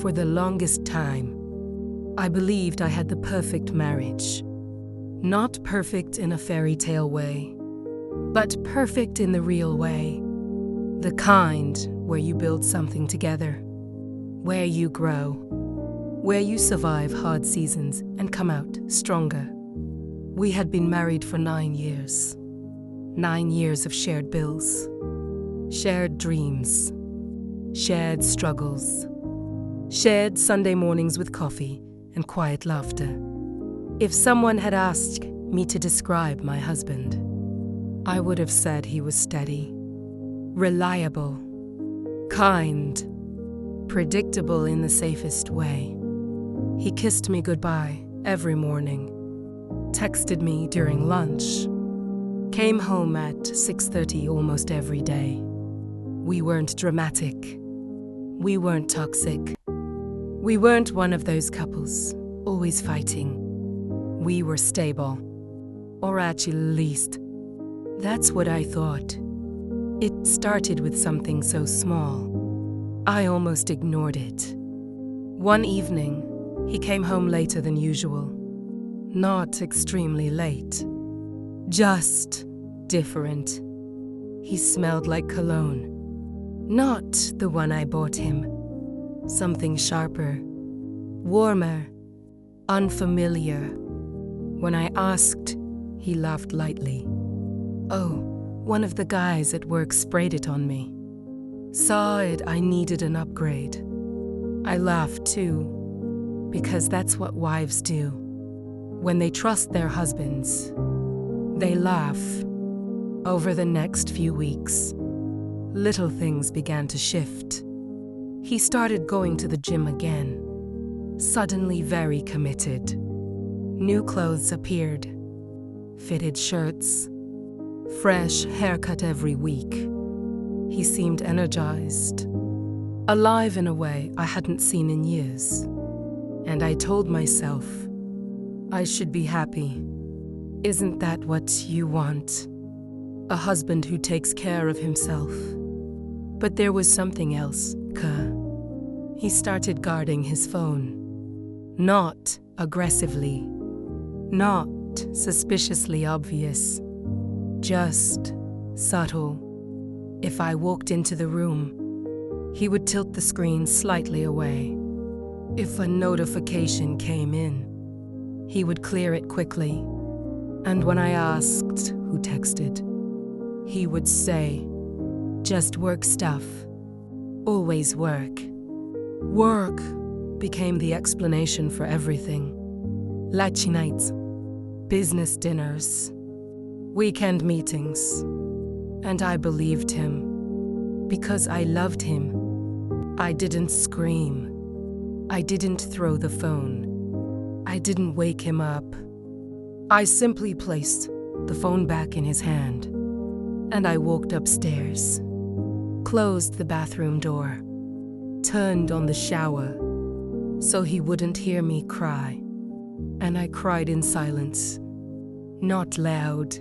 For the longest time, I believed I had the perfect marriage. Not perfect in a fairy tale way, but perfect in the real way. The kind where you build something together, where you grow, where you survive hard seasons and come out stronger. We had been married for 9 years. 9 years of shared bills, shared dreams, shared struggles, shared Sunday mornings with coffee and quiet laughter. If someone had asked me to describe my husband, I would have said he was steady, reliable, kind, predictable in the safest way. He kissed me goodbye every morning, texted me during lunch, came home at 6:30 almost every day. We weren't dramatic. We weren't toxic. We weren't one of those couples always fighting. We were stable. Or at least, that's what I thought. It started with something so small. I almost ignored it. One evening, he came home later than usual. Not extremely late. Just different. He smelled like cologne. Not the one I bought him. Something sharper, warmer, unfamiliar. When I asked, he laughed lightly. Oh, one of the guys at work sprayed it on me. Saw it I needed an upgrade. I laughed too, because that's what wives do. When they trust their husbands, they laugh. Over the next few weeks, little things began to shift. He started going to the gym again, suddenly very committed. New clothes appeared, fitted shirts, fresh haircut every week. He seemed energized, alive in a way I hadn't seen in years. And I told myself, I should be happy. Isn't that what you want? A husband who takes care of himself. But there was something else, He started guarding his phone. Not aggressively. Not suspiciously obvious. Just subtle. If I walked into the room, he would tilt the screen slightly away. If a notification came in, he would clear it quickly. And when I asked who texted, he would say, just work stuff. Always work. Work became the explanation for everything. Lachi nights, business dinners, weekend meetings. And I believed him. Because I loved him. I didn't scream. I didn't throw the phone. I didn't wake him up. I simply placed the phone back in his hand. And I walked upstairs, closed the bathroom door, turned on the shower so he wouldn't hear me cry. And I cried in silence. Not loud,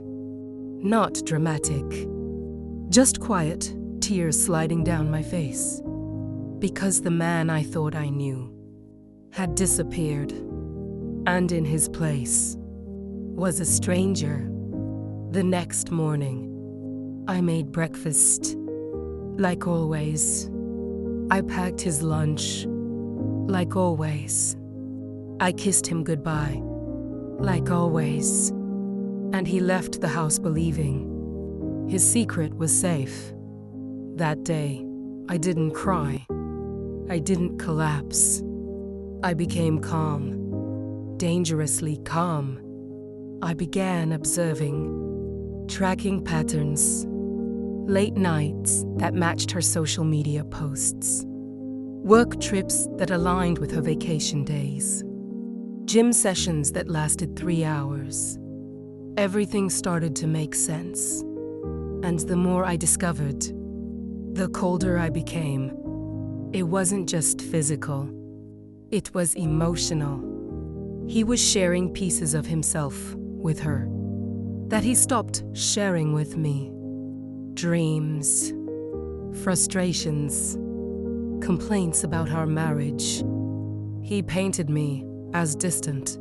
not dramatic, just quiet, tears sliding down my face. Because the man I thought I knew had disappeared, and in his place was a stranger. The next morning, I made breakfast, like always. I packed his lunch, like always. I kissed him goodbye, like always. And he left the house believing his secret was safe. That day, I didn't cry. I didn't collapse. I became calm, dangerously calm. I began observing, tracking patterns, late nights that matched her social media posts, work trips that aligned with her vacation days, gym sessions that lasted 3 hours. Everything started to make sense. And the more I discovered, the colder I became. It wasn't just physical. It was emotional. He was sharing pieces of himself with her that he stopped sharing with me. Dreams, frustrations, complaints about our marriage, He painted me as distant,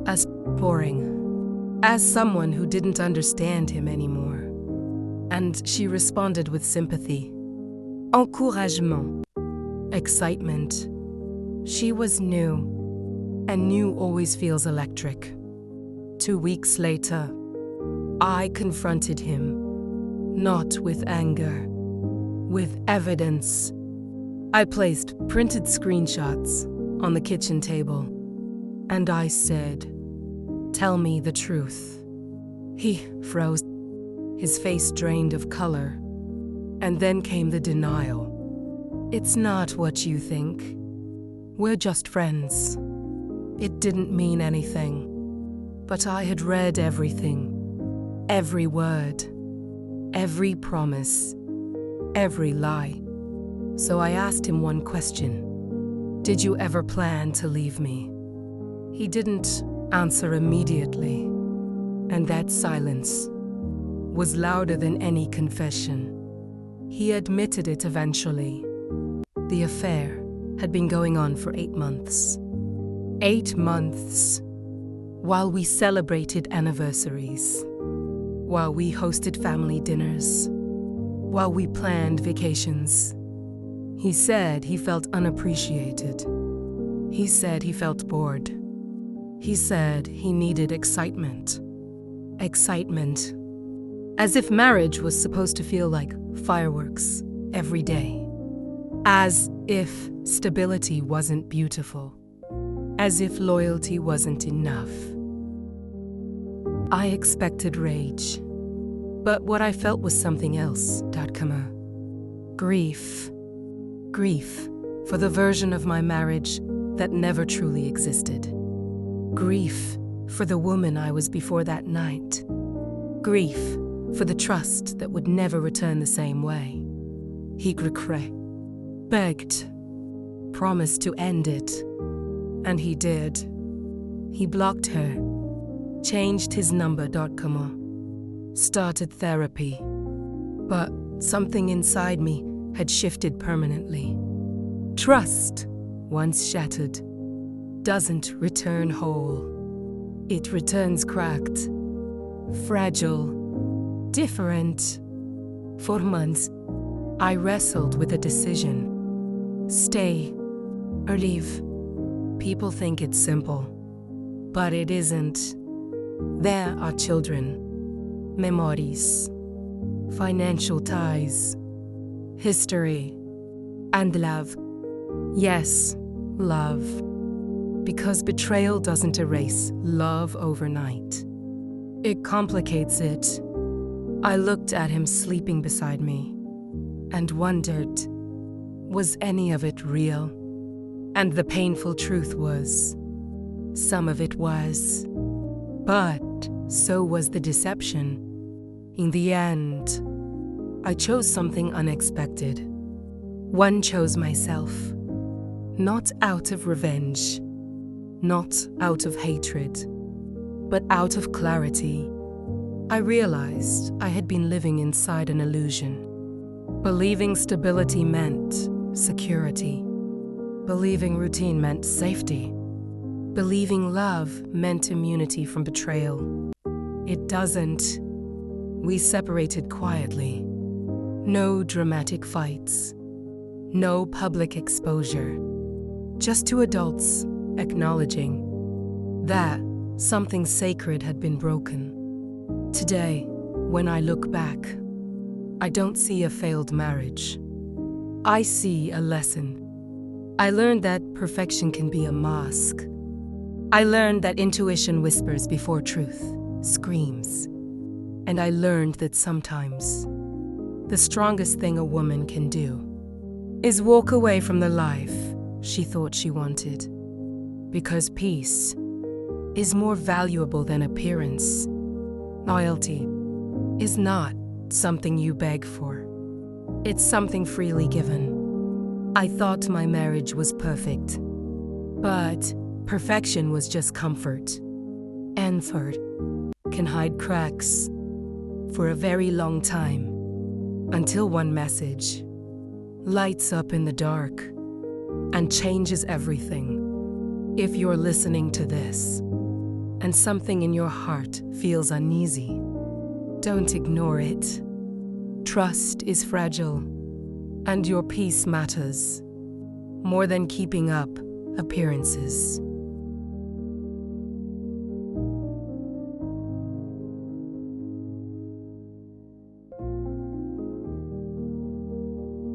as boring, as someone who didn't understand him anymore. And she responded with sympathy, encouragement, excitement. She was new, and new always feels electric. 2 weeks later, I confronted him, not with anger, with evidence. I placed printed screenshots on the kitchen table, and I said, "Tell me the truth." He froze, his face drained of color, and then came the denial. "It's not what you think. We're just friends." It didn't mean anything, but I had read everything, every word, every promise, every lie. So I asked him one question. "Did you ever plan to leave me?" He didn't answer immediately, and that silence was louder than any confession. He admitted it eventually. The affair had been going on for 8 months. 8 months, while we celebrated anniversaries, while we hosted family dinners, while we planned vacations. He said he felt unappreciated. He said he felt bored. He said he needed excitement. Excitement. As if marriage was supposed to feel like fireworks every day. As if stability wasn't beautiful. As if loyalty wasn't enough. I expected rage, but what I felt was something else, Kama. Grief. Grief for the version of my marriage that never truly existed. Grief for the woman I was before that night. Grief for the trust that would never return the same way. He begged, promised to end it, and he did. He blocked her, changed his number, started therapy. But something inside me had shifted permanently. Trust, once shattered, doesn't return whole. It returns cracked, fragile, different. For months, I wrestled with a decision. Stay or leave. People think it's simple, but it isn't. There are children, memories, financial ties, history, and love. Yes, love. Because betrayal doesn't erase love overnight. It complicates it. I looked at him sleeping beside me and wondered, was any of it real? And the painful truth was, some of it was. But so was the deception. In the end, I chose something unexpected. One chose myself. Not out of revenge, not out of hatred, but out of clarity. I realized I had been living inside an illusion. Believing stability meant security. Believing routine meant safety. Believing love meant immunity from betrayal. It doesn't. We separated quietly. No dramatic fights. No public exposure. Just two adults acknowledging that something sacred had been broken. Today, when I look back, I don't see a failed marriage. I see a lesson. I learned that perfection can be a mask. I learned that intuition whispers before truth screams. And I learned that sometimes the strongest thing a woman can do is walk away from the life she thought she wanted. Because peace is more valuable than appearance. Loyalty is not something you beg for. It's something freely given. I thought my marriage was perfect. But perfection was just comfort. Comfort can hide cracks for a very long time, until one message lights up in the dark and changes everything. If you're listening to this and something in your heart feels uneasy, don't ignore it. Trust is fragile, and your peace matters more than keeping up appearances.